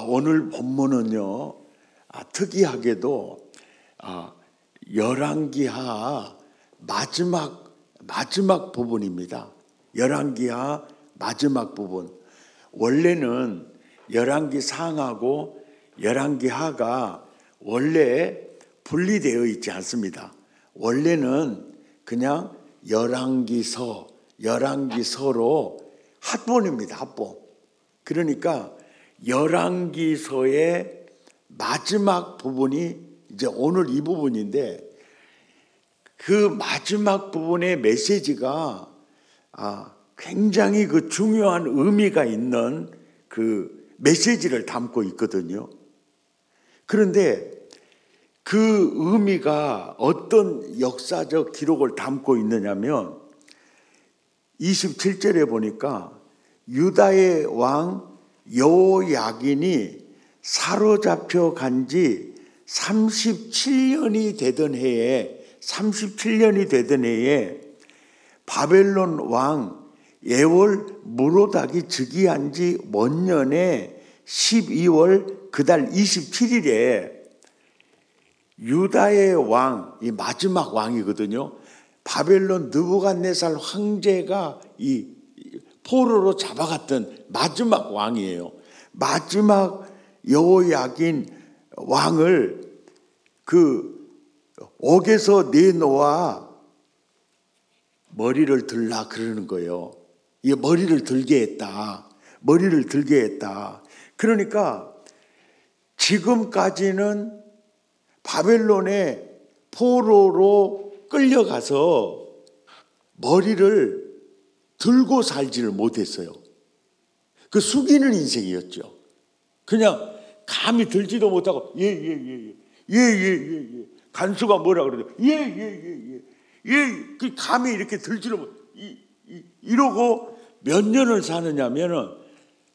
오늘 본문은요, 특이하게도 열왕기하 마지막 부분입니다. 열왕기하 마지막 부분. 원래는 열왕기 상하고 열왕기 하가 원래 분리되어 있지 않습니다. 원래는 그냥 열왕기서로 합본입니다. 합본. 그러니까 열왕기서의 마지막 부분이 이제 오늘 이 부분인데, 그 마지막 부분의 메시지가 굉장히 그 중요한 의미가 있는 그 메시지를 담고 있거든요. 그런데 그 의미가 어떤 역사적 기록을 담고 있느냐면 27절에 보니까 유다의 왕 여호야긴이 사로잡혀 간 지 37년이 되던 해에 바벨론 왕 예월 무로닥이 즉위한 지 원년에 12월 그달 27일에 유다의 왕, 이 마지막 왕이거든요. 바벨론 느부갓네살 황제가 이 포로로 잡아갔던 마지막 왕이에요. 마지막 여호야긴 왕을 그 옥에서 내놓아 머리를 들라 그러는 거예요. 이 머리를 들게 했다. 그러니까 지금까지는 바벨론의 포로로 끌려가서 머리를 들고 살지를 못했어요. 그 숙이는 인생이었죠. 그냥 감히 들지도 못하고 예. 간수가 뭐라 그러죠? 예. 그 감히 이렇게 들지를 못. 이러고 몇 년을 사느냐면은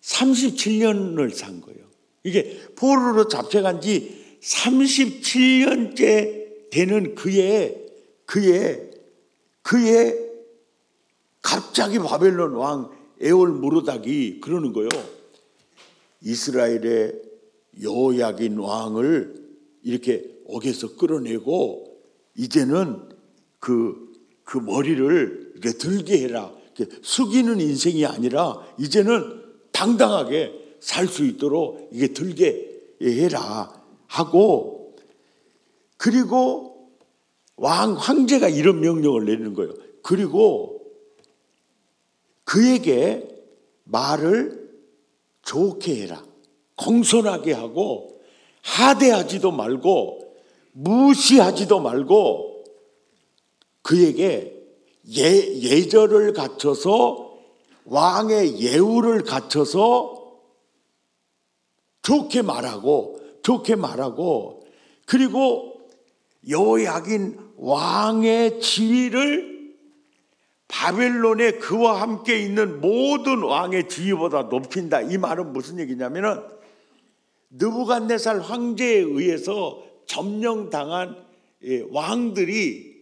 37년을 산 거예요. 이게 포로로 잡혀간 지 37년째 되는 그의 갑자기 바벨론 왕 에올 무로닥이 그러는 거예요. 이스라엘의 여호야긴 왕을 이렇게 옥에서 끌어내고 이제는 그 머리를 이렇게 들게 해라. 숙이는 인생이 아니라 이제는 당당하게 살 수 있도록 이게 들게 해라 하고, 그리고 황제가 이런 명령을 내리는 거예요. 그리고 그에게 말을 좋게 해라. 공손하게 하고 하대하지도 말고 무시하지도 말고 그에게 예절을 갖춰서 왕의 예우를 갖춰서 좋게 말하고 그리고 여호야긴 왕의 지위를 바벨론에 그와 함께 있는 모든 왕의 지위보다 높인다. 이 말은 무슨 얘기냐면은 느부갓네살 황제에 의해서 점령당한 왕들이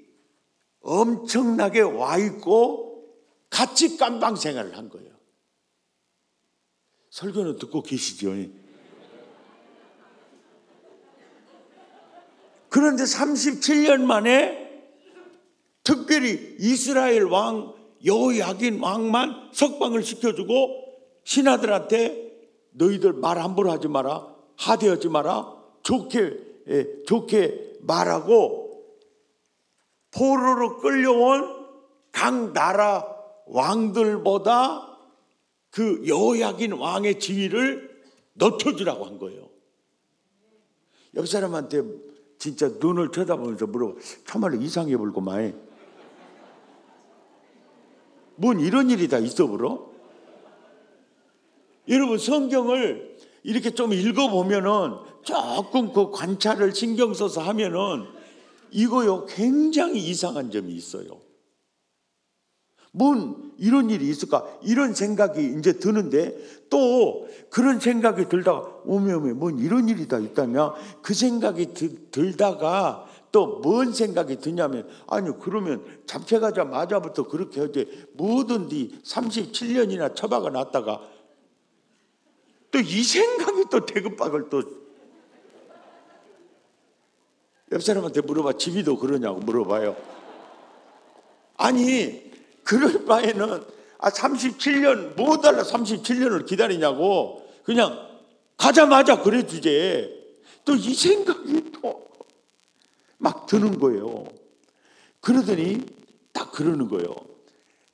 엄청나게 와 있고 같이 깜방 생활을 한 거예요. 설교는 듣고 계시죠? 그런데 37년 만에 특별히 이스라엘 왕 여호야긴 왕만 석방을 시켜주고 신하들한테 너희들 말 함부로 하지 마라, 하대하지 마라, 좋게 말하고 포로로 끌려온 각 나라 왕들보다 그 여호야긴 왕의 지위를 높여주라고 한 거예요. 옆 사람한테 진짜 눈을 쳐다보면서 물어봐. 참말로 이상해 보일고만. 뭔 이런 일이 다 있어 보러? 여러분, 성경을 이렇게 좀 읽어보면은 조금 그 관찰을 신경 써서 하면은 이거요 굉장히 이상한 점이 있어요. 뭔 이런 일이 있을까? 이런 생각이 이제 드는데, 또 그런 생각이 들다가 어메 뭔 이런 일이 다 있다냐? 그 생각이 들다가 또 뭔 생각이 드냐면, 아니 그러면 잡혀가자마자부터 그렇게 하지 뭐든지 37년이나 처박아 놨다가 또 이 생각이 또 태극박을 또 옆 사람한테 물어봐. 집이도 그러냐고 물어봐요. 아니 그럴 바에는 37년 뭐 달라 37년을 기다리냐고 그냥 가자마자 그래 주제. 또 이 생각이 또 막 드는 거예요. 그러더니 딱 그러는 거예요.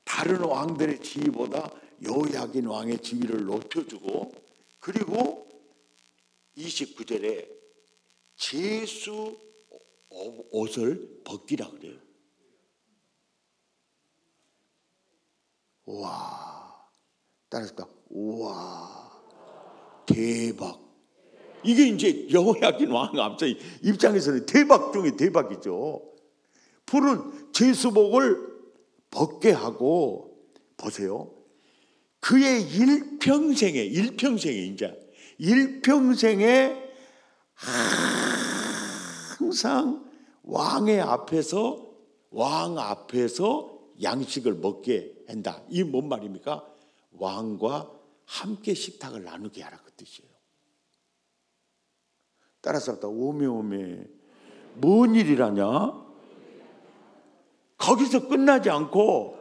다른 왕들의 지위보다 여호야긴 왕의 지위를 높여주고, 그리고 29절에 제수 옷을 벗기라 그래요. 와, 따라서 와, 대박. 이게 이제 여호야긴 왕 입장에서는 대박 중에 대박이죠. 푸른 제수복을 벗게 하고, 보세요. 그의 일평생에 항상 왕 앞에서 양식을 먹게 한다. 이 뭔 말입니까? 왕과 함께 식탁을 나누게 하라 그 뜻이에요. 따라서 오메 뭔 일이라냐? 거기서 끝나지 않고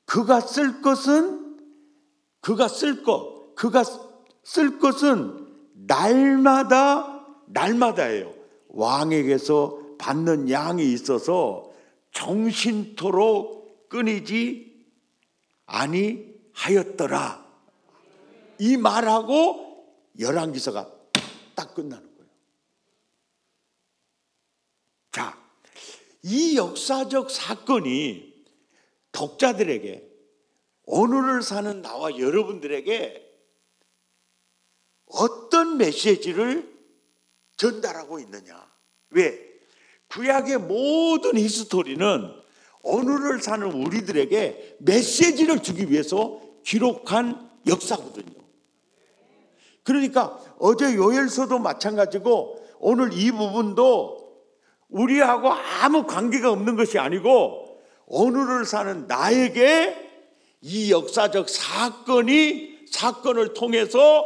그가 쓸 것은 날마다예요. 왕에게서 받는 양이 있어서 정신토록 끊이지 아니하였더라. 이 말하고 열왕기서가 딱 끝나는 거예요. 자, 이 역사적 사건이 독자들에게, 오늘을 사는 나와 여러분들에게 어떤 메시지를 전달하고 있느냐? 왜? 구약의 모든 히스토리는 오늘을 사는 우리들에게 메시지를 주기 위해서 기록한 역사거든요. 그러니까 어제 요엘서도 마찬가지고 오늘 이 부분도 우리하고 아무 관계가 없는 것이 아니고 오늘을 사는 나에게 이 역사적 사건을 통해서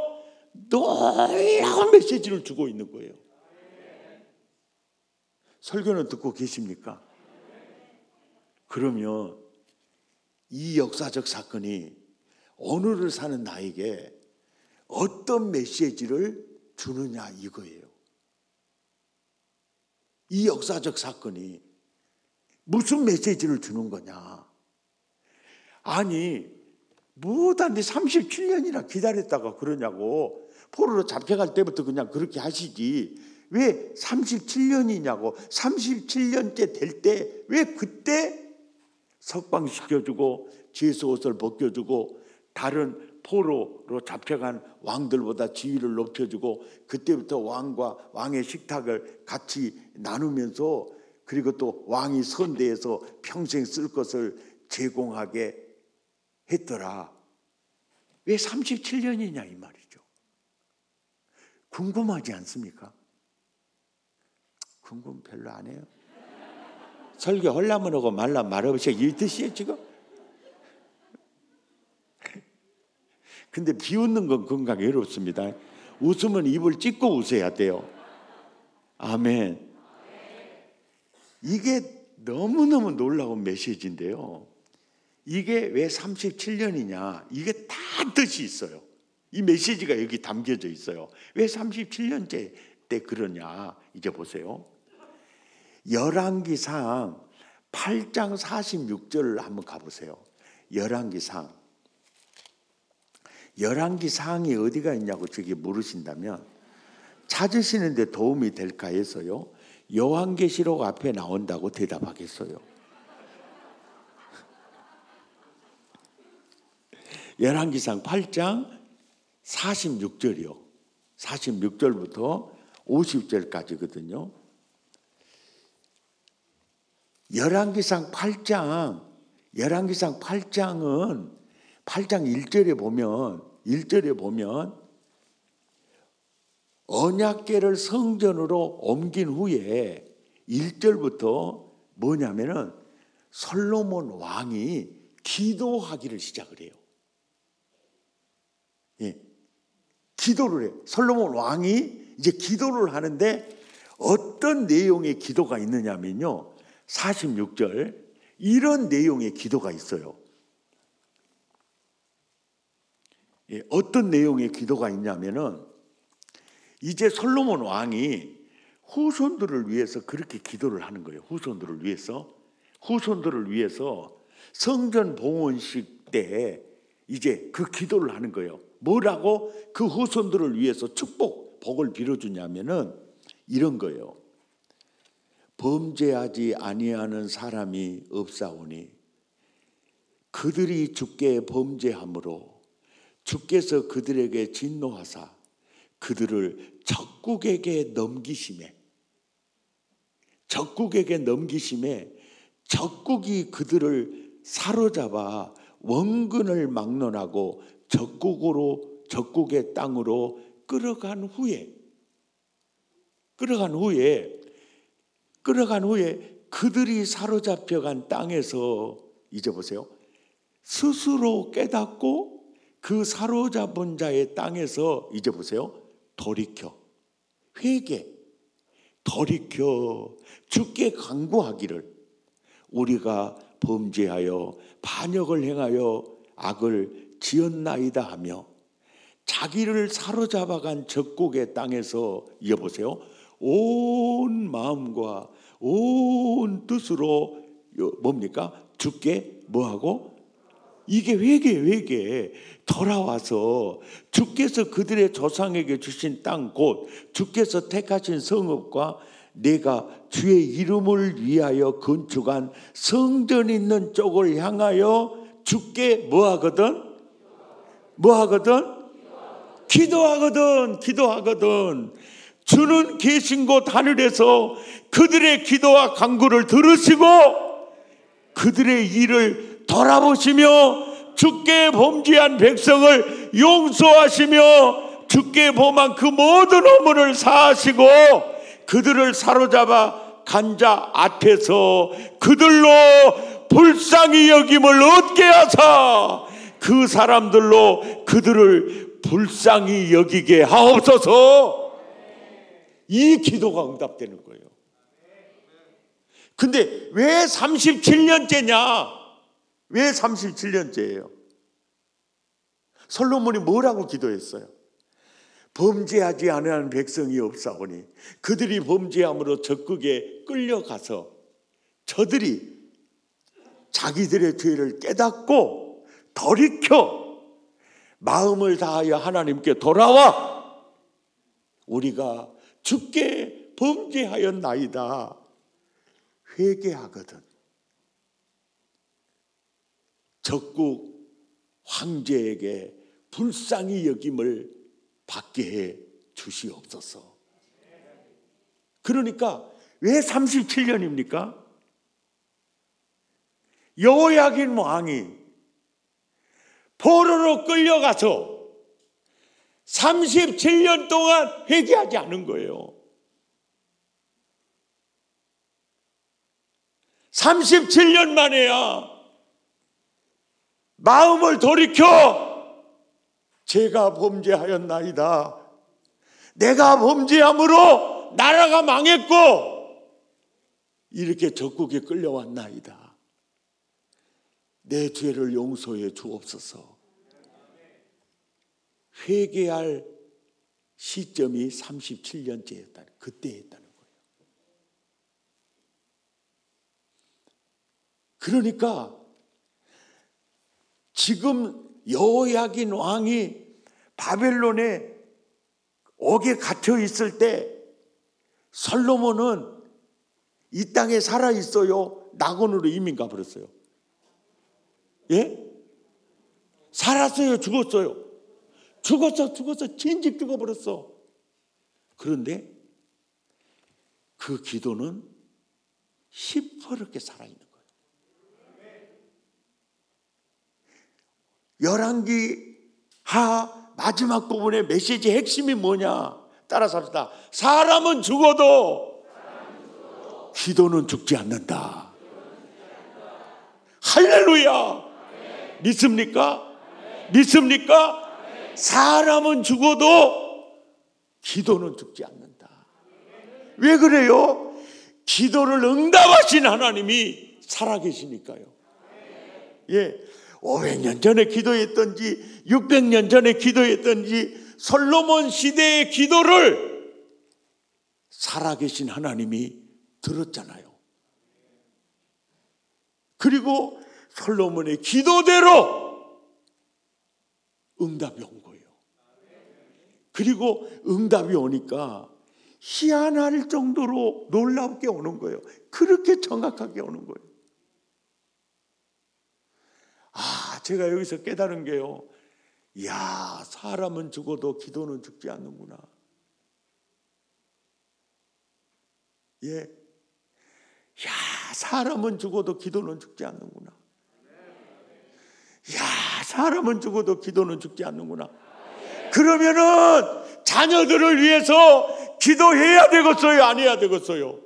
놀라운 메시지를 주고 있는 거예요. 설교는 듣고 계십니까? 그러면 이 역사적 사건이 오늘을 사는 나에게 어떤 메시지를 주느냐 이거예요. 이 역사적 사건이 무슨 메시지를 주는 거냐? 아니 뭐단지 37년이나 기다렸다가 그러냐고. 포로로 잡혀갈 때부터 그냥 그렇게 하시지 왜 37년이냐고. 37년째 될 때 왜 그때 석방시켜주고 제수옷을 벗겨주고 다른 포로로 잡혀간 왕들보다 지위를 높여주고 그때부터 왕과 왕의 식탁을 같이 나누면서, 그리고 또 왕이 선대에서 평생 쓸 것을 제공하게 했더라. 왜 37년이냐 이 말이죠. 궁금하지 않습니까? 궁금 별로 안 해요. 설교 하려면 하고 말라면 말아보시오 이 뜻이에요 지금. 근데 비웃는 건 건강에 해롭습니다. 웃으면 입을 찢고 웃어야 돼요. 아멘. 이게 너무너무 놀라운 메시지인데요. 이게 왜 37년이냐? 이게 다 뜻이 있어요. 이 메시지가 여기 담겨져 있어요. 왜 37년째 때 그러냐? 이제 보세요. 열왕기상 8장 46절을 한번 가보세요. 열왕기상이 어디가 있냐고 저기 물으신다면 찾으시는데 도움이 될까 해서요. 요한계시록 앞에 나온다고 대답하겠어요. 열왕기상 8장 46절이요. 46절부터 50절까지거든요. 열왕기상 8장은 8장 1절에 보면 언약궤를 성전으로 옮긴 후에 1절부터 뭐냐면은 솔로몬 왕이 기도하기를 시작을 해요. 예. 기도를 해. 솔로몬 왕이 이제 기도를 하는데 어떤 내용의 기도가 있느냐면요, 46절 이런 내용의 기도가 있어요. 어떤 내용의 기도가 있냐면은 이제 솔로몬 왕이 후손들을 위해서 그렇게 기도를 하는 거예요. 후손들을 위해서 성전 봉헌식 때 이제 그 기도를 하는 거예요. 뭐라고 그 후손들을 위해서 복을 빌어주냐면은 이런 거예요. 범죄하지 아니하는 사람이 없사오니 그들이 주께 범죄함으로 주께서 그들에게 진노하사 그들을 적국에게 넘기심에 적국이 그들을 사로잡아 원근을 막론하고 적국의 땅으로 끌어간 후에 그들이 사로잡혀간 땅에서 이제 보세요. 스스로 깨닫고 그 사로잡은 자의 땅에서 이제 보세요. 돌이켜 주께 간구하기를 우리가 범죄하여 반역을 행하여 악을 지었나이다 하며 자기를 사로잡아간 적국의 땅에서 이어 보세요. 온 마음과 온 뜻으로 뭡니까? 주께 뭐하고? 이게 회개 돌아와서 주께서 그들의 조상에게 주신 땅 곧 주께서 택하신 성읍과 내가 주의 이름을 위하여 건축한 성전 있는 쪽을 향하여 주께 뭐하거든? 기도하거든. 주는 계신 곳 하늘에서 그들의 기도와 간구를 들으시고 그들의 일을 돌아보시며 주께 범죄한 백성을 용서하시며 주께 범한 그 모든 허물을 사하시고 그들을 사로잡아 간 자 앞에서 그들로 불쌍히 여김을 얻게 하사 그 사람들로 그들을 불쌍히 여기게 하옵소서. 이 기도가 응답되는 거예요. 근데 왜 37년째냐? 왜 37년째예요? 솔로몬이 뭐라고 기도했어요? 범죄하지 아니하는 백성이 없사오니 그들이 범죄함으로 적국에 끌려가서 저들이 자기들의 죄를 깨닫고 돌이켜 마음을 다하여 하나님께 돌아와 우리가 주께 범죄하였나이다 회개하거든 적국 황제에게 불쌍히 여김을 받게 해 주시옵소서. 그러니까 왜 37년입니까? 여호야긴 왕이 포로로 끌려가서 37년 동안 회개하지 않은 거예요. 37년 만에야 마음을 돌이켜 제가 범죄하였나이다. 내가 범죄함으로 나라가 망했고 이렇게 적국에 끌려왔나이다. 내 죄를 용서해 주옵소서. 회개할 시점이 37년째였다. 그때 했다는 거예요. 그러니까 지금 여호야긴 왕이 바벨론에 옥에 갇혀 있을 때 솔로몬은 이 땅에 살아 있어요? 낙원으로 이민 가버렸어요? 예? 살았어요? 죽었어요? 죽었어. 진즉 죽어버렸어. 그런데 그 기도는 시퍼렇게 살아있는 거예요. 열왕기 하 마지막 부분의 메시지 핵심이 뭐냐? 따라서 합시다. 사람은 죽어도 기도는 죽지 않는다. 믿습니까? 사람은 죽어도 기도는 죽지 않는다. 왜 그래요? 기도를 응답하신 하나님이 살아계시니까요. 예, 500년 전에 기도했던지 600년 전에 기도했던지 솔로몬 시대의 기도를 살아계신 하나님이 들었잖아요. 그리고 솔로몬의 기도대로 응답이 온 거예요. 그리고 응답이 오니까 희한할 정도로 놀랍게 오는 거예요. 그렇게 정확하게 오는 거예요. 제가 여기서 깨달은 게요. 이야, 사람은 죽어도 기도는 죽지 않는구나. 예. 야, 사람은 죽어도 기도는 죽지 않는구나. 야, 사람은 죽어도 기도는 죽지 않는구나. 그러면은 자녀들을 위해서 기도해야 되겠어요? 안 해야 되겠어요?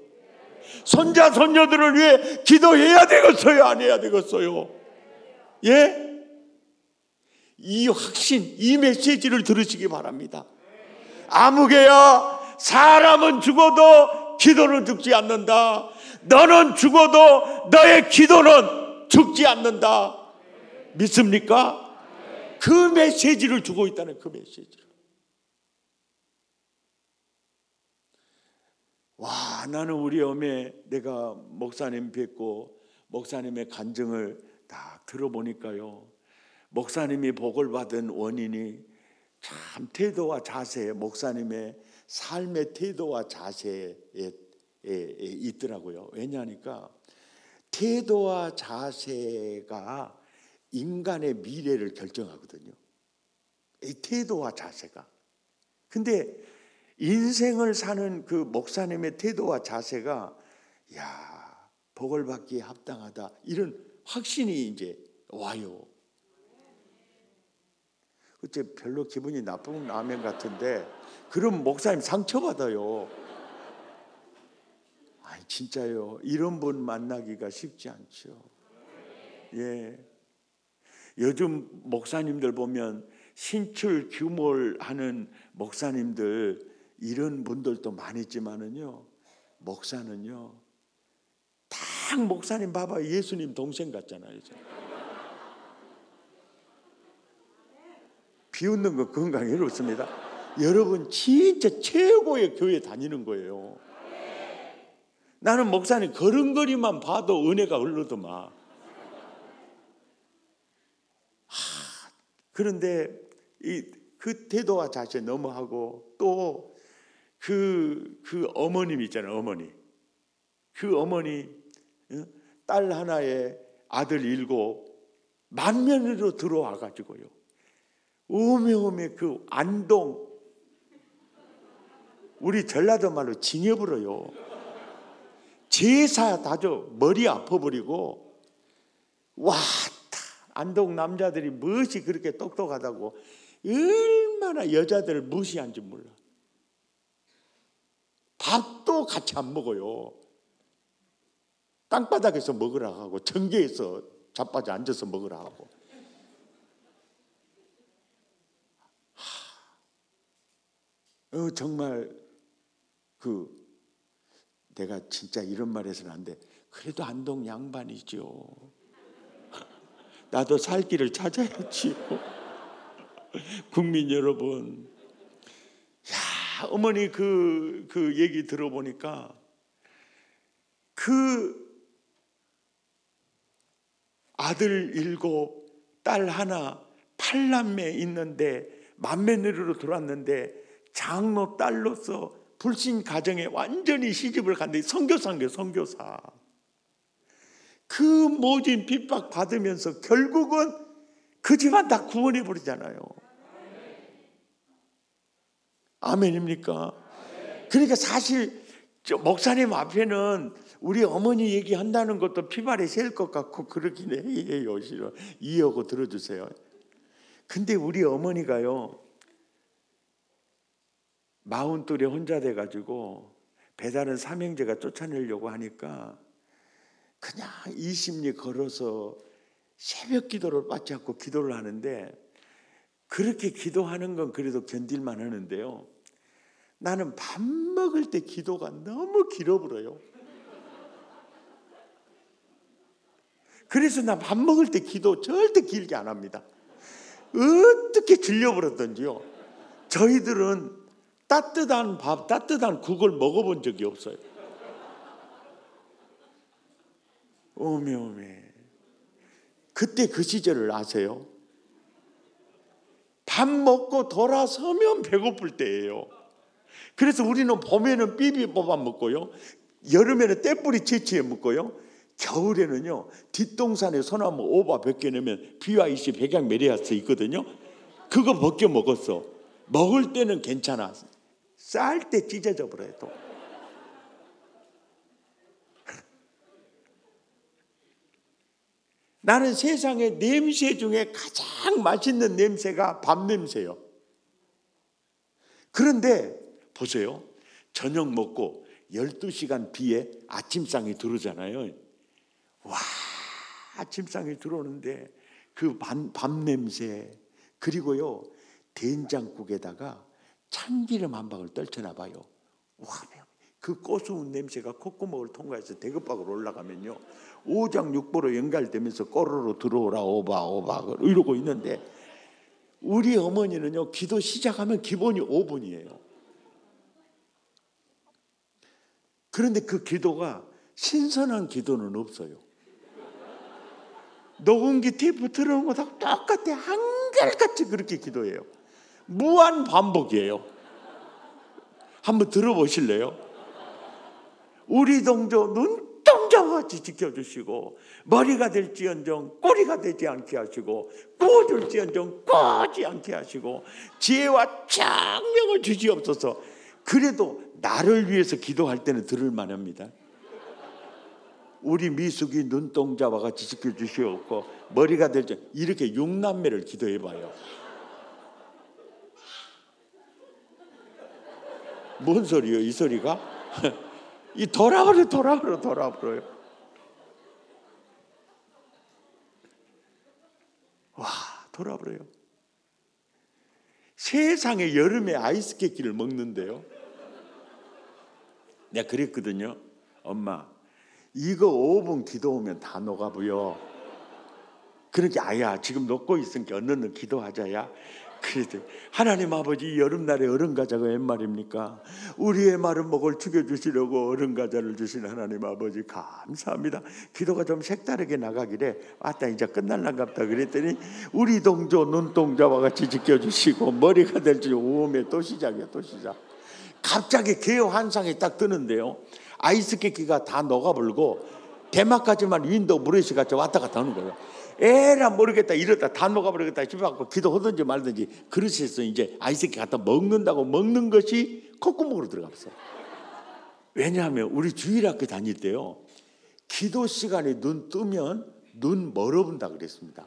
손자, 손녀들을 위해 기도해야 되겠어요? 안 해야 되겠어요? 예? 이 확신, 이 메시지를 들으시기 바랍니다. 아무개야, 사람은 죽어도 기도는 죽지 않는다. 너는 죽어도 너의 기도는 죽지 않는다. 믿습니까? 그 메시지를 주고 있다는 그 메시지를. 와, 나는 우리 엄에 내가 목사님 뵙고 목사님의 간증을 딱 들어보니까요, 목사님이 복을 받은 원인이 참 태도와 자세, 목사님의 삶의 태도와 자세에 있더라고요. 왜냐하니까 태도와 자세가 인간의 미래를 결정하거든요. 이 태도와 자세가. 근데 인생을 사는 그 목사님의 태도와 자세가, 야, 복을 받기에 합당하다, 이런 확신이 이제 와요. 그때 별로 기분이 나쁜 라면 같은데, 그럼 목사님 상처받아요. 아니, 진짜요. 이런 분 만나기가 쉽지 않죠. 예. 요즘 목사님들 보면 신출 규모하는 목사님들, 이런 분들도 많이 있지만은요, 목사는요, 딱 목사님 봐봐, 예수님 동생 같잖아요. 비웃는 건 건강에 이렇습니다. 여러분, 진짜 최고의 교회 다니는 거예요. 나는 목사님 걸음걸이만 봐도 은혜가 흐르더만. 그런데 그 태도와 자세 너무하고, 또 그 어머님 있잖아요. 어머니. 그 어머니, 딸 하나에 아들 7, 만면으로 들어와 가지고요, 오메오메 그 안동, 우리 전라도 말로 징여버려요. 제사 다져 머리 아파버리고, 와, 안동 남자들이 무엇이 그렇게 똑똑하다고 얼마나 여자들을 무시한지 몰라. 밥도 같이 안 먹어요. 땅바닥에서 먹으라 하고 청계에서 자빠져 앉아서 먹으라 하고. 정말 내가 진짜 이런 말 해서는 안 돼. 그래도 안동 양반이죠. 나도 살 길을 찾아야지요. 국민 여러분, 야, 어머니 그 얘기 들어보니까, 그 아들 7, 딸 하나, 8남매 있는데 맏며느리로 들어왔는데 장로 딸로서 불신 가정에 완전히 시집을 갔는데 선교사인데, 선교사. 그 모진 핍박 받으면서 결국은 그 집안 다 구원해 버리잖아요. 아멘입니까? 그러니까 사실 목사님 앞에는 우리 어머니 얘기한다는 것도 피발이 셀 것 같고 그러긴 해요. 싫어. 이해하고 들어주세요. 근데 우리 어머니가요, 42에 혼자 돼가지고 배다른 삼형제가 쫓아내려고 하니까 그냥 20리 걸어서 새벽 기도를 받지 않고 기도를 하는데, 그렇게 기도하는 건 그래도 견딜만 하는데요, 나는 밥 먹을 때 기도가 너무 길어버려요. 그래서 나 밥 먹을 때 기도 절대 길게 안 합니다. 어떻게 질려버렸던지요. 저희들은 따뜻한 밥, 따뜻한 국을 먹어본 적이 없어요. 오메. 그때 그 시절을 아세요? 밥 먹고 돌아서면 배고플 때예요. 그래서 우리는 봄에는 삐비 뽑아 먹고요, 여름에는 떼뿌리 채취해 먹고요, 겨울에는요 뒷동산에 소나무 오바 100개 넣으면 BYC 백약 메리아스 있거든요. 그거 벗겨 먹었어. 먹을 때는 괜찮아. 쌀 때 찢어져 버려요. 또. 나는 세상의 냄새 중에 가장 맛있는 냄새가 밥 냄새예요. 그런데 보세요. 저녁 먹고 12시간 뒤에 아침상이 들어오잖아요. 와, 아침상이 들어오는데 그 밥 냄새, 그리고요 된장국에다가 참기름 한 방울 떨쳐놔 봐요. 와, 그 고소한 냄새가 콧구멍을 통과해서 대급박으로 올라가면요, 오장육부로 연결되면서 꼬르르 들어오라 오바 이러고 있는데, 우리 어머니는요 기도 시작하면 기본이 5분이에요. 그런데 그 기도가 신선한 기도는 없어요. 녹음기 테이프 틀어놓은 거다 똑같아. 한결같이 그렇게 기도해요. 무한 반복이에요. 한번 들어보실래요? 우리 동조 눈동자같이 지켜주시고, 머리가 될지언정 꼬리가 되지 않게 하시고, 꼬줄지언정 꼬지 않게 하시고, 지혜와 창명을 주시옵소서. 그래도 나를 위해서 기도할 때는 들을 만합니다. 우리 미숙이 눈동자와 같이 지켜주시옵고, 머리가 될지, 이렇게 6남매를 기도해봐요. 뭔 소리예요 이 소리가? 이 돌아버려요. 와, 돌아버려요. 세상에 여름에 아이스 케이크를 먹는데요, 내가 그랬거든요. 엄마, 이거 5분 기도하면 다 녹아부요. 그러니까 아야 지금 녹고 있으니까 얼른 기도하자야. 그래도 하나님 아버지, 여름날에 얼음 과자가 웬 말입니까? 우리의 마른 목을 죽여주시려고 얼음 과자를 주신 하나님 아버지 감사합니다. 기도가 좀 색다르게 나가길래 왔다 이제 끝날란갑다 그랬더니 우리 동조 눈동자와 같이 지켜주시고, 머리가 될지 오메 또 시작이야. 갑자기 개요 환상이 딱 뜨는데요, 아이스케이크가 다 녹아버리고 대마까지만 윈도우 브러시 같이 왔다 갔다 하는 거예요. 에라 모르겠다 이러다 다 녹아버리겠다 싶어갖고 기도하든지 말든지 그릇에서 이제 아이스케이크 갖다 먹는다고 먹는 것이 콧구멍으로 들어갔어요. 왜냐하면 우리 주일학교 다닐 때요, 기도 시간에 눈 뜨면 눈 멀어본다 그랬습니다.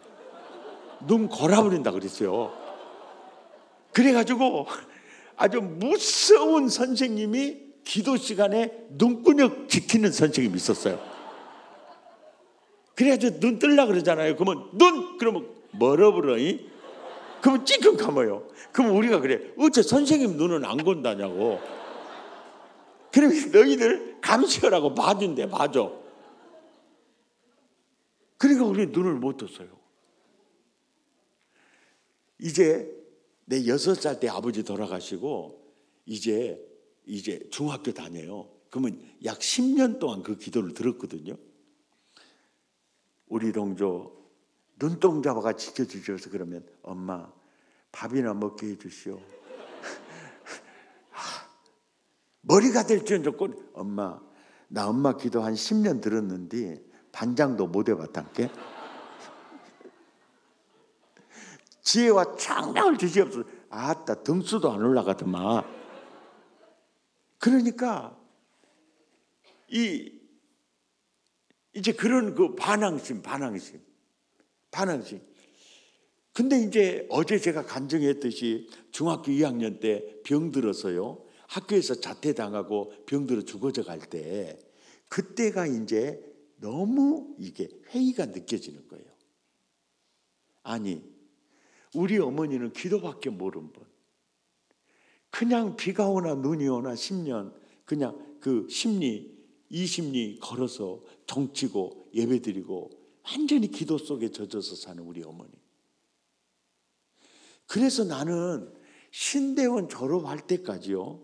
눈 골아버린다 그랬어요. 그래가지고 아주 무서운 선생님이 기도 시간에 눈구녕 지키는 선생님이 있었어요. 그래가지고 눈 뜰라 그러잖아요. 그러면 그러면 멀어버려. 그러면 찌끔 감아요. 그러면 우리가 그래, 어째 선생님 눈은 안 건다냐고. 그러면 너희들 감시하라고 봐준대. 봐줘. 그러니까 우리 눈을 못 떴어요. 이제 내 6살 때 아버지 돌아가시고 이제 중학교 다녀요. 그러면 약 10년 동안 그 기도를 들었거든요. 우리 동조 눈동자와 지켜주셔서 그러면 엄마 밥이나 먹게 해주시오. 머리가 될지언정 꼬리. 엄마, 나 엄마 기도 한 10년 들었는데 반장도 못 해봤단께. 지혜와 창량을 주시옵소서. 아따 등수도 안 올라가더만. 그러니까 이제 그런 그 반항심. 근데 이제 어제 제가 간증했듯이 중학교 2학년 때 병들어서요, 학교에서 자퇴당하고 병들어 죽어져 갈 때, 그때가 이제 너무 이게 회의가 느껴지는 거예요. 아니, 우리 어머니는 기도밖에 모르는 분. 그냥 비가 오나 눈이 오나 10년 그냥 그 10리 20리 걸어서 정치고 예배드리고 완전히 기도 속에 젖어서 사는 우리 어머니. 그래서 나는 신대원 졸업할 때까지요,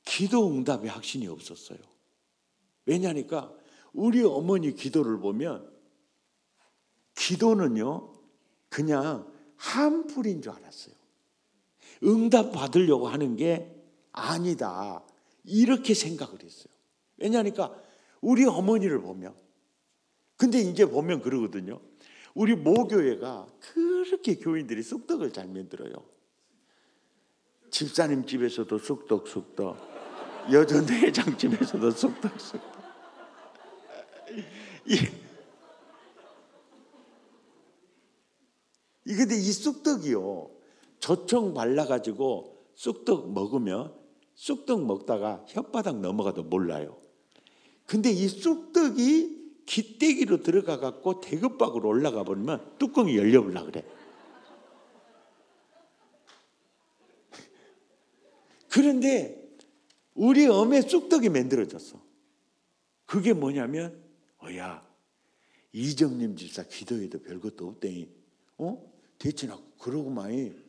기도 응답의 확신이 없었어요. 왜냐니까 우리 어머니 기도를 보면 기도는요 그냥 한풀인 줄 알았어요. 응답 받으려고 하는 게 아니다, 이렇게 생각을 했어요. 왜냐니까 우리 어머니를 보면, 근데 이제 보면 그러거든요. 우리 모교회가 그렇게 교인들이 쑥떡을 잘 만들어요. 집사님 집에서도 쑥떡, 여전 회장 집에서도 쑥떡. 근데 이 쑥떡이요, 조청 발라가지고 쑥떡 먹으면 쑥떡 먹다가 혓바닥 넘어가도 몰라요. 근데 이 쑥떡이 기대기로 들어가 갖고 대급박으로 올라가 버리면 뚜껑이 열려버려 그래. 그런데 우리 엄에 쑥떡이 만들어졌어. 그게 뭐냐면, 야, 이정림 집사 기도해도 별것도 없대니, 대체 나 그러고만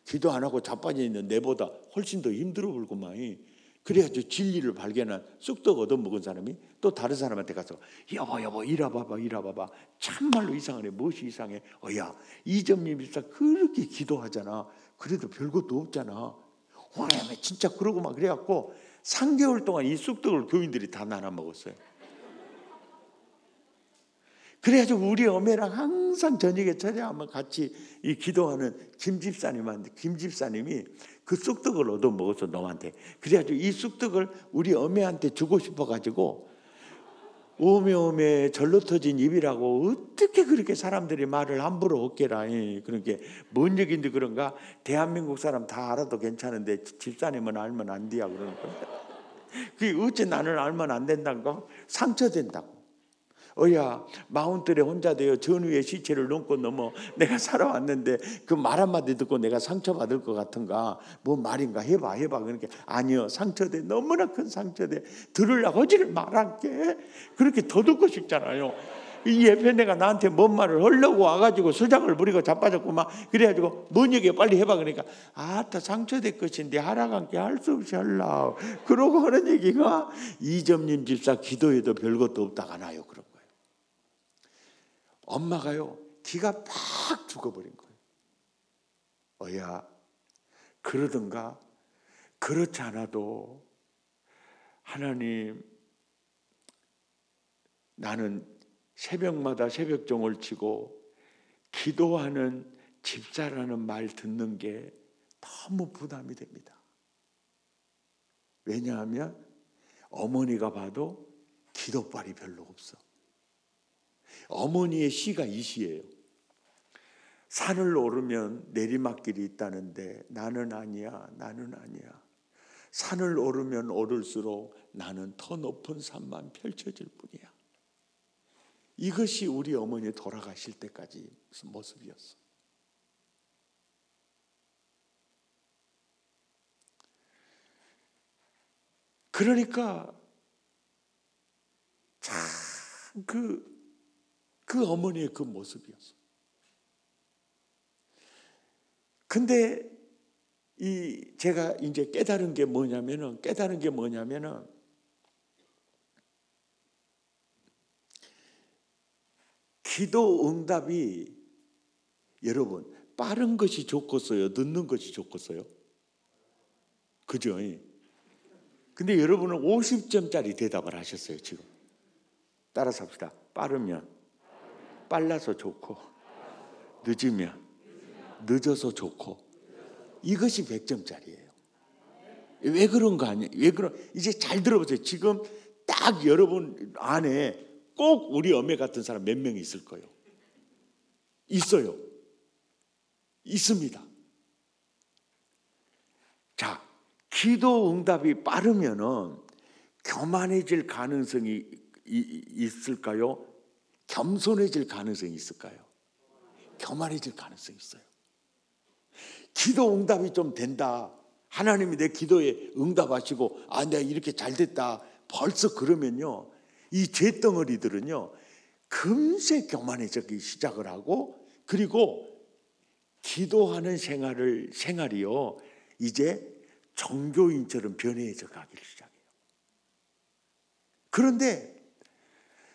기도 안 하고 자빠져 있는 내보다 훨씬 더 힘들어 불고만. 그래가지고 진리를 발견한 쑥떡 얻어먹은 사람이 또 다른 사람한테 가서, 여보 이라 봐봐, 참말로 이상하네. 무엇이 이상해? 야, 이정림 집사 그렇게 기도하잖아. 그래도 별것도 없잖아. 와, 진짜 그러고만. 그래갖고 3개월 동안 이 쑥떡을 교인들이 다 나눠 먹었어요. 그래가지고 우리 어머니랑 항상 저녁에 찾아가면 같이 이 기도하는 김 집사님이 그 쑥떡을 얻어 먹어서 너한테. 그래가지고 이 쑥떡을 우리 어머니한테 주고 싶어가지고, 오메 절로 터진 입이라고 어떻게 그렇게 사람들이 말을 함부로 없게라. 그러니까 뭔 얘기인지 그런가? 대한민국 사람 다 알아도 괜찮은데 집사님은 알면 안 돼야 그러니까. 그게 어째 나는 알면 안 된다고? 상처된다고. 야, 마운트에 혼자 되어 전우의 시체를 넘고 넘어 내가 살아왔는데 그 말 한마디 듣고 내가 상처받을 것 같은가? 뭔 말인가? 해봐. 그러니까 아니요, 상처돼. 너무나 큰 상처돼. 들으려고 하지를 말할게. 그렇게 더 듣고 싶잖아요. 이 예편내가 나한테 뭔 말을 하려고 와가지고 수작을 부리고 자빠졌구만. 그래가지고 뭔 얘기야 빨리 해봐. 그러니까 아따 상처될 것인데 하라간 게 할 수 없이 할라. 그러고 하는 얘기가 이점님 집사 기도해도 별것도 없다가 나요. 그런 거예요. 엄마가요 기가 팍 죽어버린 거예요. 야, 그러든가 그렇지 않아도 하나님, 나는 새벽마다 새벽종을 치고 기도하는 집사라는 말 듣는 게 너무 부담이 됩니다. 왜냐하면 어머니가 봐도 기도발이 별로 없어. 어머니의 시가 이 시예요. 산을 오르면 내리막길이 있다는데 나는 아니야. 산을 오르면 오를수록 나는 더 높은 산만 펼쳐질 뿐이야. 이것이 우리 어머니 돌아가실 때까지 모습이었어. 그러니까 참 그 어머니의 그 모습이었어. 근데 제가 이제 깨달은 게 뭐냐면은 기도 응답이 여러분 빠른 것이 좋겠어요? 늦는 것이 좋겠어요? 그죠? 근데 여러분은 50점짜리 대답을 하셨어요. 지금 따라서 합시다. 빠르면 빨라서 좋고, 늦으면 늦어서 좋고, 이것이 100점짜리예요. 왜 그런가 아니에요? 이제 잘 들어보세요. 지금 딱 여러분 안에 꼭 우리 어메 같은 사람 몇 명 있을 거예요. 있어요. 있습니다. 자, 기도 응답이 빠르면은 교만해질 가능성이 있을까요? 겸손해질 가능성이 있을까요? 교만해질 가능성이 있어요. 기도 응답이 좀 된다, 하나님이 내 기도에 응답하시고 내가 이렇게 잘 됐다, 벌써 그러면요, 이 죄덩어리들은요 금세 교만해지기 시작을 하고, 그리고 기도하는 생활이요 이제 종교인처럼 변해져 가기 시작해요. 그런데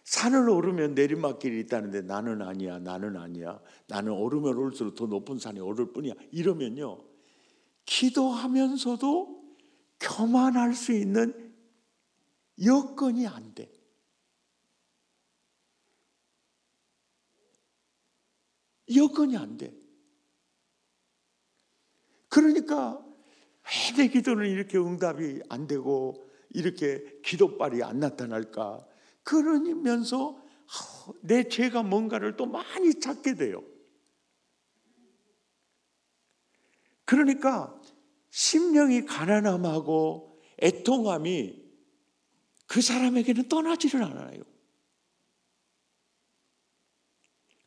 산을 오르면 내리막길이 있다는데 나는 아니야, 나는 오르면 올수록 더 높은 산에 오를 뿐이야, 이러면요 기도하면서도 교만할 수 있는 여건이 안 돼. 여건이 안 돼. 그러니까 왜 내 기도는 이렇게 응답이 안 되고 이렇게 기도빨이 안 나타날까? 그러면서 내 죄가 뭔가를 또 많이 찾게 돼요. 그러니까 심령이 가난함하고 애통함이 그 사람에게는 떠나지를 않아요.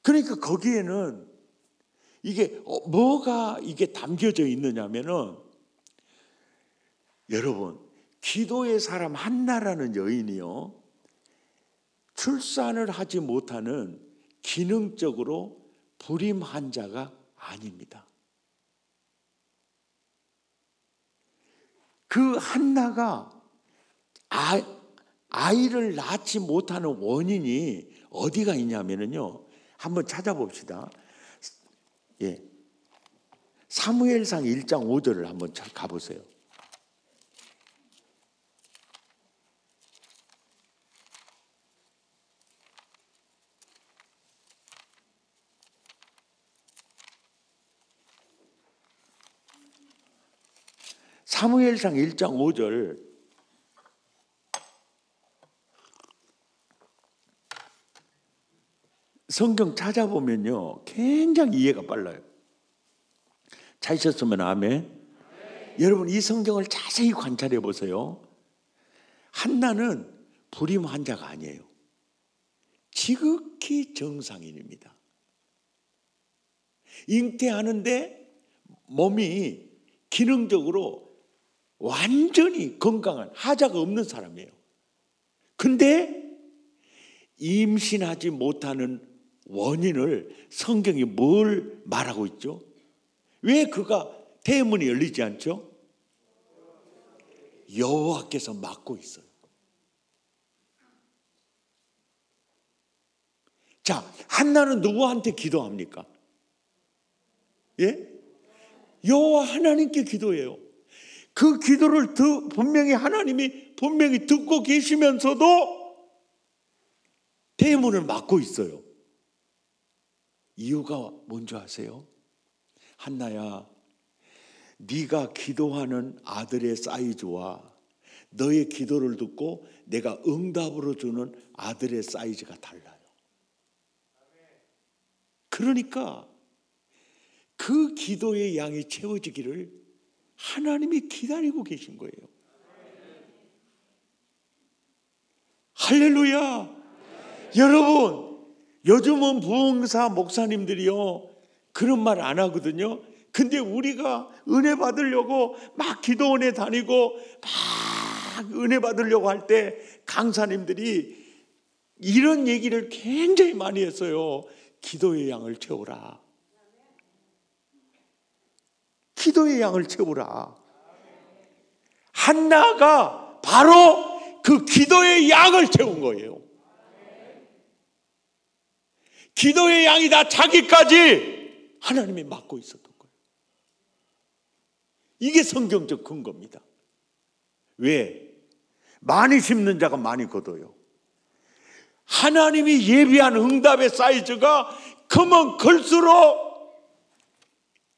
그러니까 거기에는 이게 뭐가 이게 담겨져 있느냐면은, 여러분, 기도의 사람 한나라는 여인이요 출산을 하지 못하는 기능적으로 불임 환자가 아닙니다. 그 한나가 아이를 낳지 못하는 원인이 어디가 있냐면요, 한번 찾아봅시다. 예, 사무엘상 1장 5절을 한번 가보세요. 사무엘상 1장 5절, 성경 찾아보면요 굉장히 이해가 빨라요. 찾으셨으면 아멘. 여러분, 이 성경을 자세히 관찰해 보세요. 한나는 불임 환자가 아니에요. 지극히 정상인입니다. 잉태하는데 몸이 기능적으로 완전히 건강한, 하자가 없는 사람이에요. 근데 임신하지 못하는 원인을 성경이 뭘 말하고 있죠? 왜 그가 태문이 열리지 않죠? 여호와께서 막고 있어요. 자, 한나는 누구한테 기도합니까? 예? 여호와 하나님께 기도해요. 그 기도를 분명히 하나님이 분명히 듣고 계시면서도 대문을 막고 있어요. 이유가 뭔지 아세요? 한나야, 네가 기도하는 아들의 사이즈와 너의 기도를 듣고 내가 응답으로 주는 아들의 사이즈가 달라요. 그러니까 그 기도의 양이 채워지기를 하나님이 기다리고 계신 거예요. 할렐루야. 여러분, 요즘은 부흥사 목사님들이요 그런 말 안 하거든요. 근데 우리가 은혜 받으려고 막 기도원에 다니고 막 은혜 받으려고 할 때 강사님들이 이런 얘기를 굉장히 많이 했어요. 기도의 양을 채우라. 기도의 양을 채우라. 한나가 바로 그 기도의 양을 채운 거예요. 기도의 양이 다 자기까지 하나님이 맡고 있었던 거예요. 이게 성경적 근거입니다. 왜? 많이 심는 자가 많이 거둬요. 하나님이 예비한 응답의 사이즈가 크면 클수록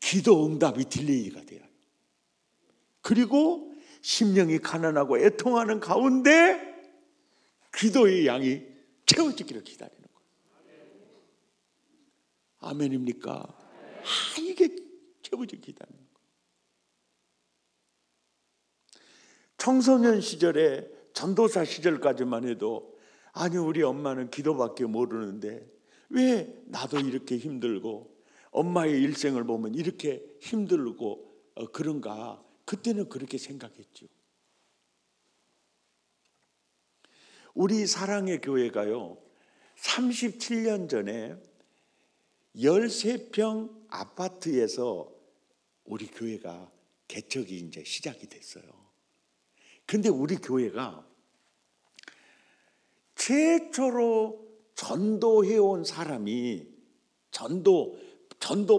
기도 응답이 딜레이가 돼요. 그리고 심령이 가난하고 애통하는 가운데 기도의 양이 채워지기를 기다리는 거예요. 아멘입니까? 이게 채워지기 기다리는 거예요. 청소년 시절에 전도사 시절까지만 해도 아니 우리 엄마는 기도밖에 모르는데 왜 나도 이렇게 힘들고 엄마의 일생을 보면 이렇게 힘들고 그런가? 그때는 그렇게 생각했죠. 우리 사랑의 교회가요, 37년 전에 13평 아파트에서 우리 교회가 개척이 이제 시작이 됐어요. 근데 우리 교회가 최초로 전도해온 사람이, 전도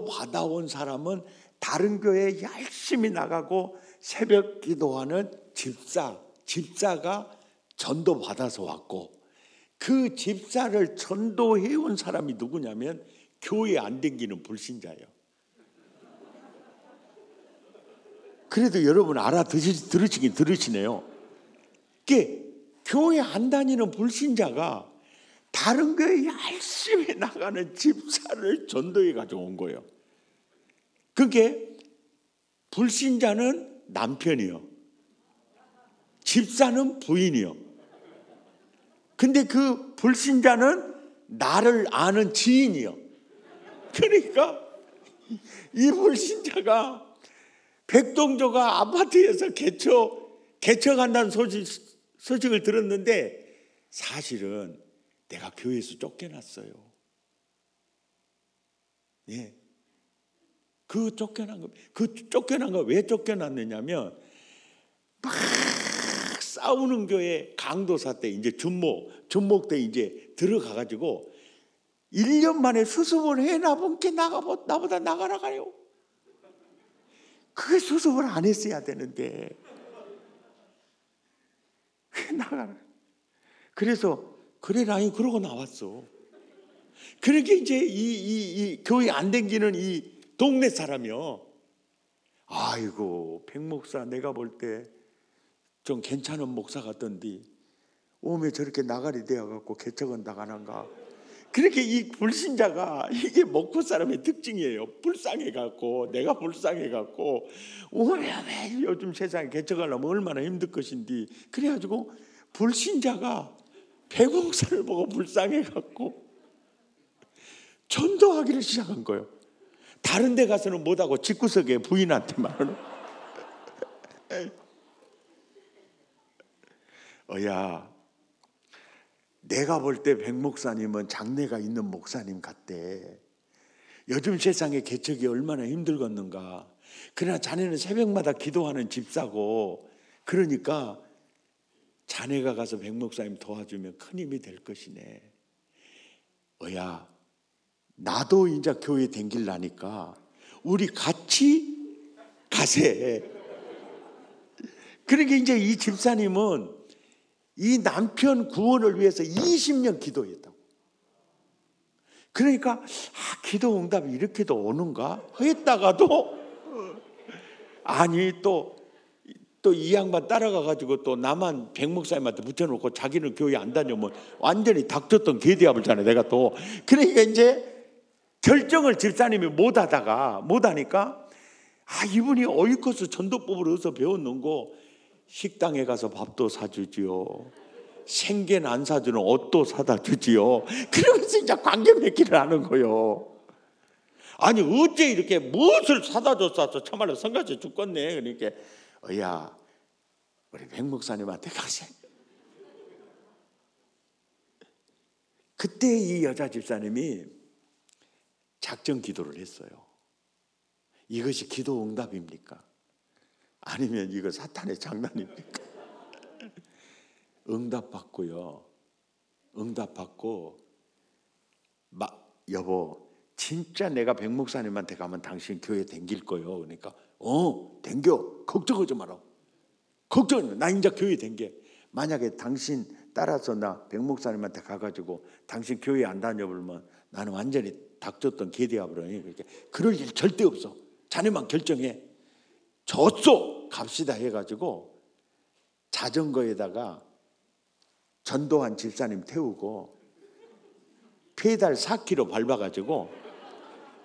받아온 사람은 다른 교회에 열심히 나가고 새벽 기도하는 집사가 전도 받아서 왔고, 그 집사를 전도해온 사람이 누구냐면 교회 안 다니는 불신자예요. 그래도 여러분 들으시네요. 교회 안 다니는 불신자가 다른 교회 열심히 나가는 집사를 전도해 가지고 온 거예요. 그게 불신자는 남편이요, 집사는 부인이요. 근데 그 불신자는 나를 아는 지인이요. 그러니까 이 불신자가 백동조가 아파트에서 개척한다는 소식을 들었는데 사실은 내가 교회에서 쫓겨났어요. 예. 그 쫓겨난 거 왜 쫓겨났느냐면 막 싸우는 교회 강도사 때 이제 준목 때 이제 들어가가지고 1년 만에 수습을 해나본 게 나보다 나가요. 그게 수습을 안 했어야 되는데 왜 나가라? 그래서 그래 라인 그러고 나왔어. 그러니까 이제 이 교회 안 댕기는 이 동네 사람이요, 아이고 백 목사 내가 볼 때 좀 괜찮은 목사 같던데 오메 저렇게 나가리 되어갖고 개척은 나가는가. 그렇게 이 불신자가, 이게 목포 사람의 특징이에요. 불쌍해갖고, 내가 불쌍해갖고 왜 요즘 세상에 개척하려면 얼마나 힘들 것인데, 그래가지고 불신자가 백목사를 보고 불쌍해갖고 전도하기를 시작한 거예요. 다른 데 가서는 못하고 집구석에 부인한테 말하는 내가 볼 때 백 목사님은 장래가 있는 목사님 같대. 요즘 세상에 개척이 얼마나 힘들겠는가. 그러나 자네는 새벽마다 기도하는 집사고, 그러니까 자네가 가서 백 목사님 도와주면 큰 힘이 될 것이네. 나도 이제 교회 댕길라니까 우리 같이 가세. 그러니까 이제 이 집사님은 이 남편 구원을 위해서 20년 기도했다고. 그러니까 기도 응답이 이렇게도 오는가 했다가도 아니 또 이 양반 따라가가지고 또 나만 백 목사님한테 붙여놓고 자기는 교회 안 다녀면 완전히 닥쳤던 개대합을 잖아요, 내가 또. 그러니까 이제 결정을 집사님이 못하니까 이분이 어이커서 전도법을 어디서 배웠는 거, 식당에 가서 밥도 사주지요, 생계는 안 사주는 옷도 사다 주지요. 그러면서 이제 관계 맺기를 하는 거요. 아니 어째 이렇게 무엇을 사다 줬어? 참말로 성가셔 죽겠네. 그러니까 우리 백 목사님한테 가세. 그때 이 여자 집사님이 작정 기도를 했어요. 이것이 기도 응답입니까? 아니면 이거 사탄의 장난입니까? 응답받고요. 응답받고 여보 진짜 내가 백 목사님한테 가면 당신 교회 댕길 거요. 그러니까 댕겨. 걱정하지 마라. 걱정. 나 이제 교회 댕겨. 만약에 당신 따라서 나 백 목사님한테 가가지고 당신 교회 안 다녀보면 나는 완전히 닥쳤던 개대합으로. 그러니까 그럴 일 절대 없어. 자네만 결정해. 줬어. 갑시다 해가지고 자전거에다가 전도한 집사님 태우고 페달 4km 밟아가지고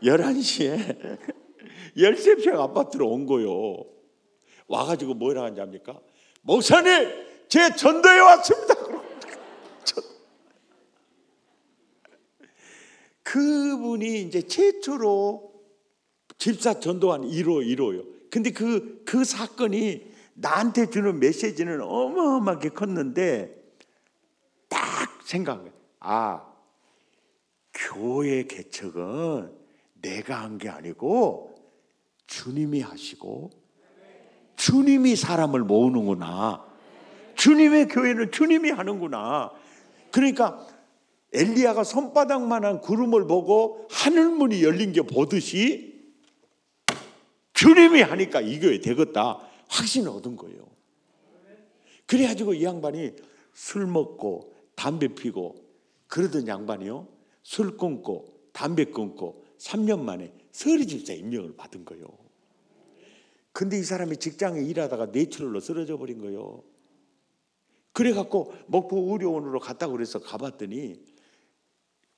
11시에 13평 아파트로 온 거요. 와가지고 뭐라 하는지 압니까? 목사님 제 전도에 왔습니다. 그분이 이제 최초로 집사 전도한 1호요. 근데 그 사건이 나한테 주는 메시지는 어마어마하게 컸는데 딱 생각해. 교회 개척은 내가 한 게 아니고 주님이 하시고 주님이 사람을 모으는구나. 주님의 교회는 주님이 하는구나. 그러니까 엘리야가 손바닥만한 구름을 보고 하늘문이 열린 게 보듯이 주님이 하니까 이 교회 되겠다 확신을 얻은 거예요. 그래가지고 이 양반이 술 먹고 담배 피고 그러던 양반이요, 술 끊고 담배 끊고 3년 만에 서리 집사 임명을 받은 거예요. 근데 이 사람이 직장에 일하다가 뇌출혈로 쓰러져 버린 거예요. 그래갖고 목포 의료원으로 갔다고 그래서 가봤더니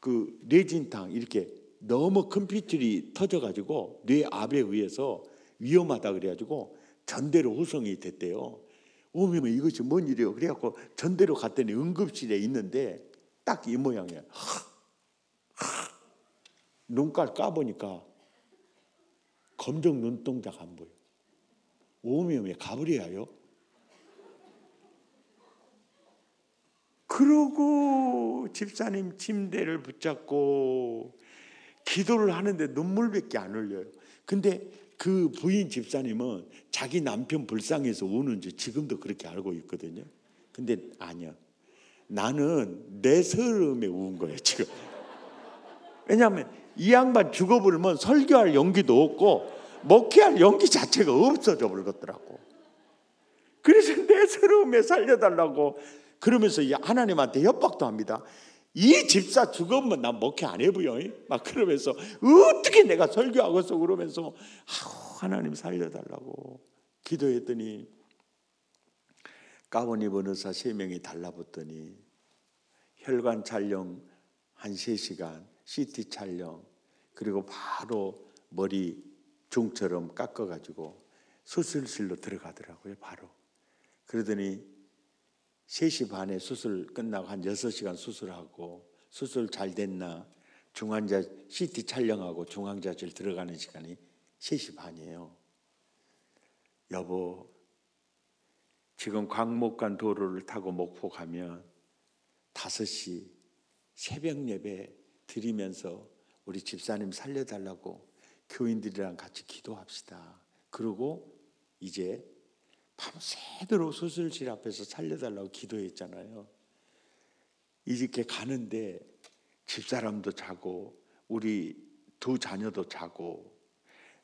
그 뇌진탕 이렇게 너무 컴퓨터이 터져가지고 뇌압에 의해서 위험하다 그래가지고 전대로 후송이 됐대요. 오면 이것이 뭔 일이에요? 그래갖고 전대로 갔더니 응급실에 있는데 딱 이 모양이에요. 눈깔 까보니까 검정 눈동자가 안 보여. 오면 가버려요. 그러고 집사님 침대를 붙잡고 기도를 하는데 눈물밖에 안 흘려요. 근데 그 부인 집사님은 자기 남편 불쌍해서 우는지 지금도 그렇게 알고 있거든요. 근데 아니야. 나는 내 서름에 운 거예요 지금. 왜냐하면 이 양반 죽어버리면 설교할 용기도 없고 목회할 용기 자체가 없어져 버렸더라고. 그래서 내 서름에 살려달라고 그러면서 하나님한테 협박도 합니다. 이 집사 죽으면 난 목회 안 해보여. 막 그러면서 어떻게 내가 설교하겠어 그러면서 하나님 살려달라고 기도했더니 가원 입은 의사 3명이 달라붙더니 혈관 촬영 한 3시간, CT 촬영, 그리고 바로 머리 중처럼 깎아가지고 수술실로 들어가더라고요. 바로. 그러더니 3시 반에 수술 끝나고 한 6시간 수술하고 수술 잘 됐나 중환자 CT 촬영하고 중환자실 들어가는 시간이 3시 반이에요. 여보, 지금 광목간 도로를 타고 목포 가면 5시 새벽 예배 드리면서 우리 집사님 살려달라고 교인들이랑 같이 기도합시다. 그리고 이제 밤새도록 수술실 앞에서 살려달라고 기도했잖아요. 이렇게 가는데 집사람도 자고 우리 2 자녀도 자고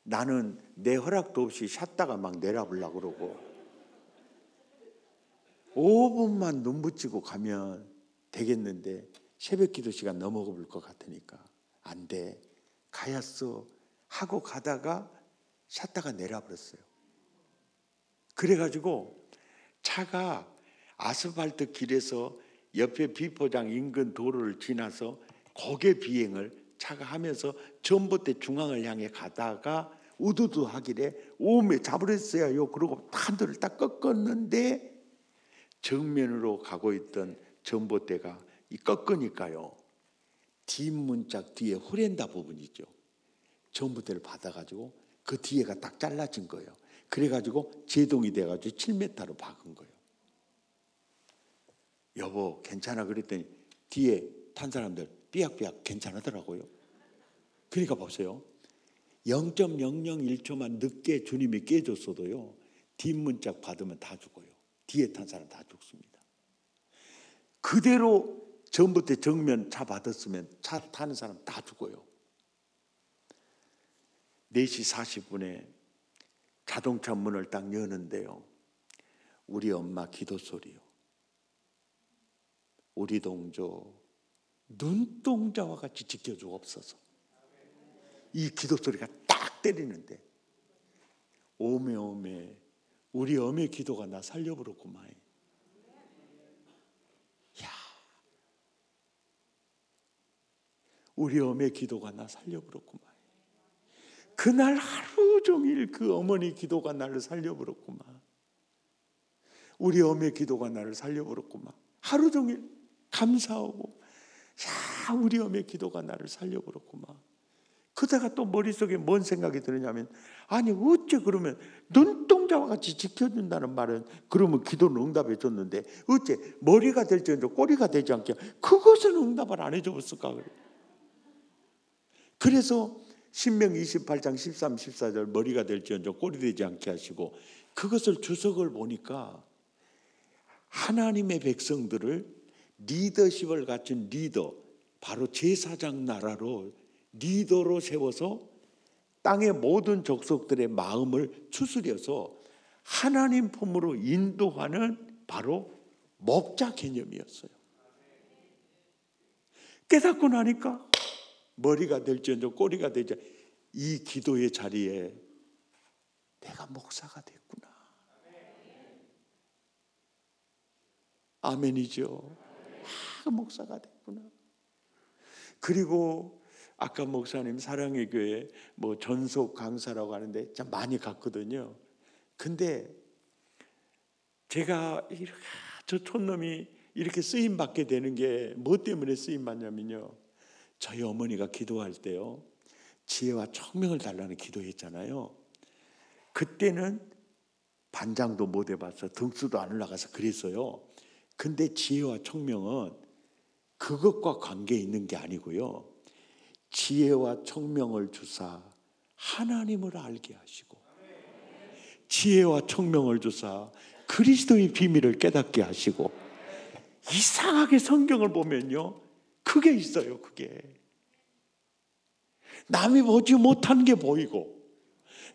나는 내 허락도 없이 샷다가 막 내려보려고 그러고 5분만 눈 붙이고 가면 되겠는데 새벽 기도 시간 넘어볼 것 같으니까 안 돼. 가야써 하고 가다가 샷다가 내려버렸어요. 그래가지고 차가 아스팔트 길에서 옆에 비포장 인근 도로를 지나서 고개 비행을 차가 하면서 전봇대 중앙을 향해 가다가 우두두 하길래 오메 잡으랬어요. 그러고 한도를 딱 꺾었는데 정면으로 가고 있던 전봇대가 이 꺾으니까요. 뒷문짝 뒤에 호렌다 부분 있죠. 전봇대를 받아가지고 그 뒤에가 딱 잘라진 거예요. 그래가지고 제동이 돼가지고 7m로 박은 거예요. 여보 괜찮아 그랬더니 뒤에 탄 사람들 삐약삐약 괜찮으더라고요. 그러니까 보세요. 0.001초만 늦게 주님이 깨줬어도요. 뒷문짝 받으면 다 죽어요. 뒤에 탄 사람 다 죽습니다. 그대로 전봇대 정면 차 받았으면 차 타는 사람 다 죽어요. 4시 40분에 자동차 문을 딱 여는데요. 우리 엄마 기도 소리요. 우리 동조 눈동자와 같이 지켜주옵소서. 이 기도 소리가 딱 때리는데 오메 우리 어머니 기도가 나 살려버렸구만. 야, 우리 어머니 기도가 나 살려버렸구만. 그날 하루 종일 그 어머니 기도가 나를 살려버렸구만. 우리 어머니 기도가 나를 살려버렸구만. 하루 종일 감사하고 야 우리 어머니 기도가 나를 살려버렸구만. 그다가 또 머릿속에 뭔 생각이 드느냐면, 아니 어째 그러면 눈동자와 같이 지켜준다는 말은 그러면 기도는 응답해 줬는데 어째 머리가 될지언정 꼬리가 되지 않게 그것은 응답을 안 해줬을까? 그래서 신명기 28장 13, 14절 머리가 될지언정 꼬리 되지 않게 하시고, 그것을 주석을 보니까 하나님의 백성들을 리더십을 갖춘 리더, 바로 제사장 나라로 리더로 세워서 땅의 모든 족속들의 마음을 추스려서 하나님 품으로 인도하는 바로 목자 개념이었어요. 깨닫고 나니까 머리가 될지언정 꼬리가 되지, 이 기도의 자리에 내가 목사가 됐구나. 아멘이죠. 목사가 됐구나. 그리고 아까 목사님 사랑의 교회 뭐 전속 강사라고 하는데 참 많이 갔거든요. 근데 제가 저 촌놈이 이렇게 쓰임 받게 되는 게 뭐 때문에 쓰임 받냐면요, 저희 어머니가 기도할 때요, 지혜와 청명을 달라는 기도했잖아요. 그때는 반장도 못 해봤어, 등수도 안 올라가서 그랬어요. 근데 지혜와 청명은 그것과 관계 있는 게 아니고요, 지혜와 청명을 주사 하나님을 알게 하시고, 지혜와 청명을 주사 그리스도의 비밀을 깨닫게 하시고, 이상하게 성경을 보면요, 그게 있어요. 그게 남이 보지 못한 게 보이고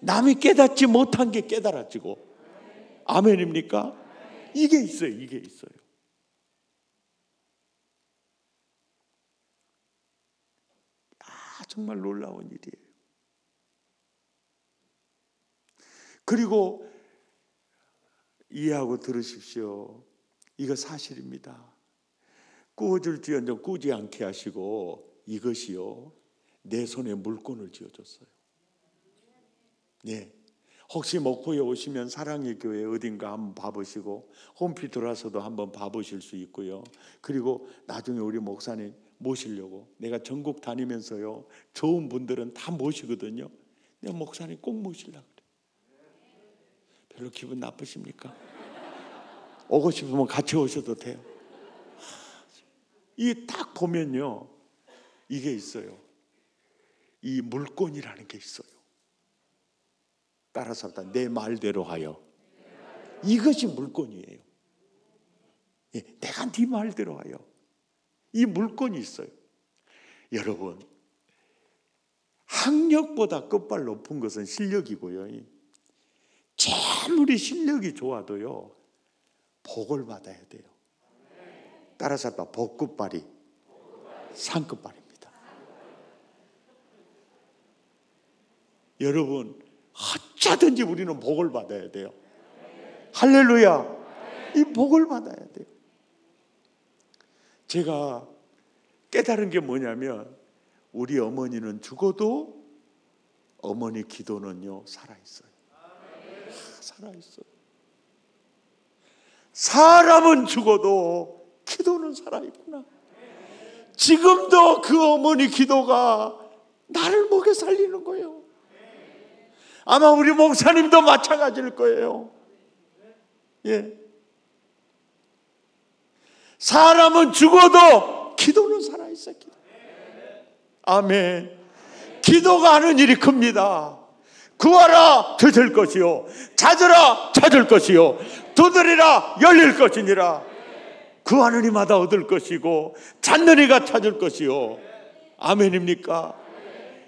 남이 깨닫지 못한 게 깨달아지고, 아멘입니까? 이게 있어요. 이게 있어요. 정말 놀라운 일이에요. 그리고 이해하고 들으십시오. 이거 사실입니다. 꾸어줄지언정 꾸지 않게 하시고, 이것이요 내 손에 물건을 쥐어줬어요. 네. 혹시 목포에 오시면 사랑의 교회 어딘가 한번 봐보시고, 홈피 들어와서도 한번 봐보실 수 있고요. 그리고 나중에 우리 목사님 모시려고 내가 전국 다니면서요, 좋은 분들은 다 모시거든요. 내가 목사님 꼭 모시려고 그래. 별로 기분 나쁘십니까? 오고 싶으면 같이 오셔도 돼요. 이 딱 보면요, 이게 있어요. 이 물건이라는 게 있어요. 따라서 내 말대로 하여. 이것이 물건이에요. 예, 내가 네 말대로 하여. 이 물건이 있어요. 여러분, 학력보다 끝발 높은 것은 실력이고요, 아무리 실력이 좋아도요, 복을 받아야 돼요. 따라서 복끝발이 상끝발입니다. 여러분, 어쩌든지 우리는 복을 받아야 돼요. 할렐루야. 이 복을 받아야 돼요. 제가 깨달은 게 뭐냐면, 우리 어머니는 죽어도 어머니 기도는요 살아있어요. 살아있어요. 사람은 죽어도 기도는 살아있구나. 지금도 그 어머니 기도가 나를 먹여 살리는 거예요. 아마 우리 목사님도 마찬가지일 거예요. 예. 사람은 죽어도 기도는 살아있어요. 기도. 아멘. 기도가 하는 일이 큽니다. 구하라 드실 것이요, 찾으라 찾을 것이요, 두드리라 열릴 것이니라. 구하는 이마다 얻을 것이고 찾는 이가 찾을 것이요. 아멘입니까?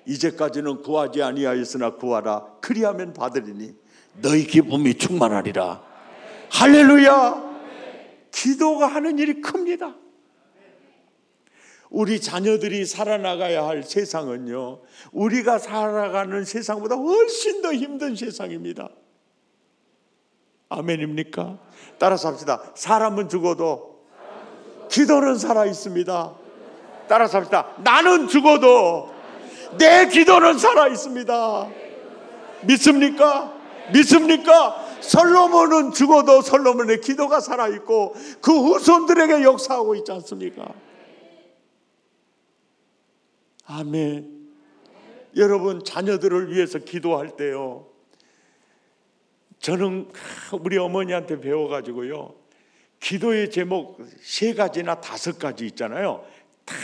이제까지는 구하지 아니하였으나 구하라 그리하면 받으리니 너희 기쁨이 충만하리라. 할렐루야. 기도가 하는 일이 큽니다. 우리 자녀들이 살아나가야 할 세상은요, 우리가 살아가는 세상보다 훨씬 더 힘든 세상입니다. 아멘입니까? 따라서 합시다. 사람은 죽어도 기도는 살아있습니다. 따라서 합시다. 나는 죽어도 내 기도는 살아있습니다. 믿습니까? 믿습니까? 솔로몬은 죽어도 솔로몬의 기도가 살아있고 그 후손들에게 역사하고 있지 않습니까? 아멘. 여러분 자녀들을 위해서 기도할 때요, 저는 우리 어머니한테 배워가지고요, 기도의 제목 3가지나 5가지 있잖아요. 탁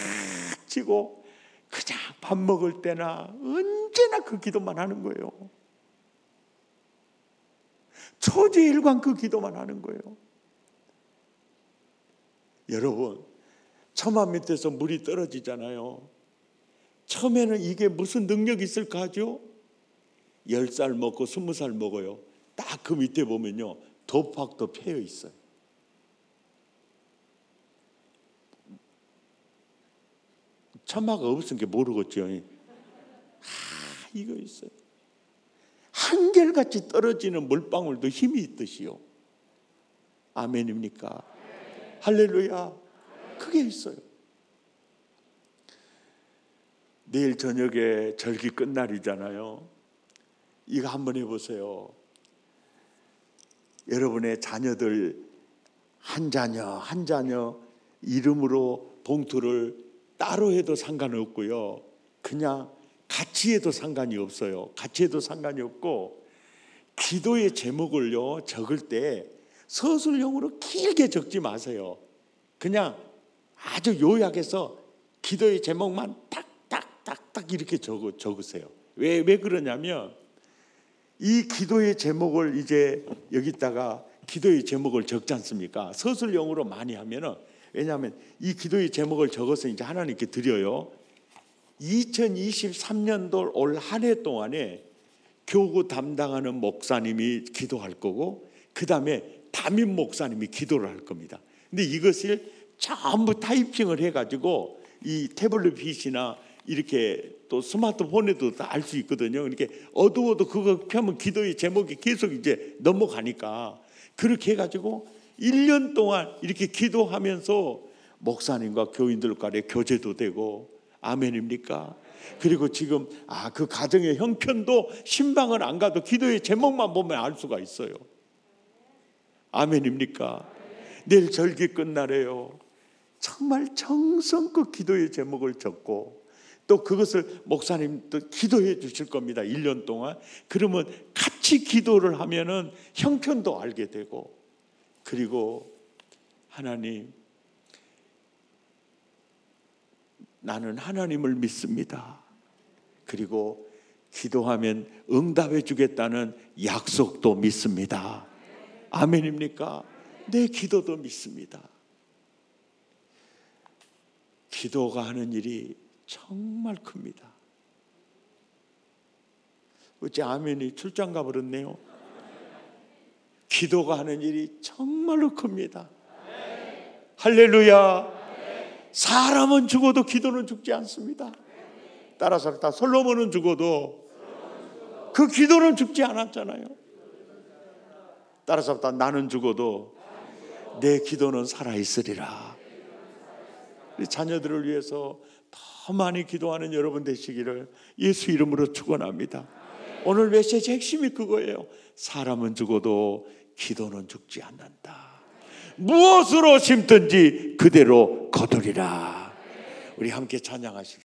치고 그냥 밥 먹을 때나 언제나 그 기도만 하는 거예요. 초지일관 그 기도만 하는 거예요. 여러분, 처마 밑에서 물이 떨어지잖아요. 처음에는 이게 무슨 능력이 있을까 하죠? 10살 먹고 20살 먹어요. 딱 그 밑에 보면요, 덮박도 패여 있어요. 처마가 없으니까 모르겠죠. 이거 있어요. 한결같이 떨어지는 물방울도 힘이 있듯이요. 아멘입니까? 할렐루야. 그게 있어요. 내일 저녁에 절기 끝날이잖아요. 이거 한번 해보세요. 여러분의 자녀들 한 자녀 이름으로 봉투를 따로 해도 상관없고요, 그냥 같이 해도 상관이 없어요. 같이 해도 상관이 없고, 기도의 제목을요 적을 때 서술형으로 길게 적지 마세요. 그냥 아주 요약해서 기도의 제목만 딱 이렇게 적으세요. 왜 그러냐면, 이 기도의 제목을 이제 여기다가 기도의 제목을 적지 않습니까? 서술형으로 많이 하면은, 왜냐하면 이 기도의 제목을 적어서 이제 하나님께 드려요. 2023년도 올 한 해 동안에 교구 담당하는 목사님이 기도할 거고, 그 다음에 담임 목사님이 기도를 할 겁니다. 근데 이것을 전부 타이핑을 해가지고 이 태블릿 PC나 이렇게 또 스마트폰에도 다 알 수 있거든요. 이렇게 어두워도 그거 펴면 기도의 제목이 계속 이제 넘어가니까, 그렇게 해가지고 1년 동안 이렇게 기도하면서 목사님과 교인들 간에 교제도 되고, 아멘입니까? 그리고 지금 그 가정의 형편도 신방을 안 가도 기도의 제목만 보면 알 수가 있어요. 아멘입니까? 내일 절기 끝나래요. 정말 정성껏 기도의 제목을 적고, 또 그것을 목사님도 기도해 주실 겁니다. 1년 동안. 그러면 같이 기도를 하면은 형편도 알게 되고, 그리고 하나님, 나는 하나님을 믿습니다. 그리고 기도하면 응답해 주겠다는 약속도 믿습니다. 아멘입니까? 내 기도도 믿습니다. 기도가 하는 일이 정말 큽니다. 어째 아멘이 출장 가버렸네요. 기도가 하는 일이 정말로 큽니다. 할렐루야. 사람은 죽어도 기도는 죽지 않습니다. 따라서 다 솔로몬은 죽어도 그 기도는 죽지 않았잖아요. 따라서 다 나는 죽어도 내 기도는 살아있으리라. 우리 자녀들을 위해서 더 많이 기도하는 여러분 되시기를 예수 이름으로 축원합니다. 오늘 메시지 핵심이 그거예요. 사람은 죽어도 기도는 죽지 않는다. 무엇으로 심든지 그대로 거두리라. 우리 함께 찬양하십시오.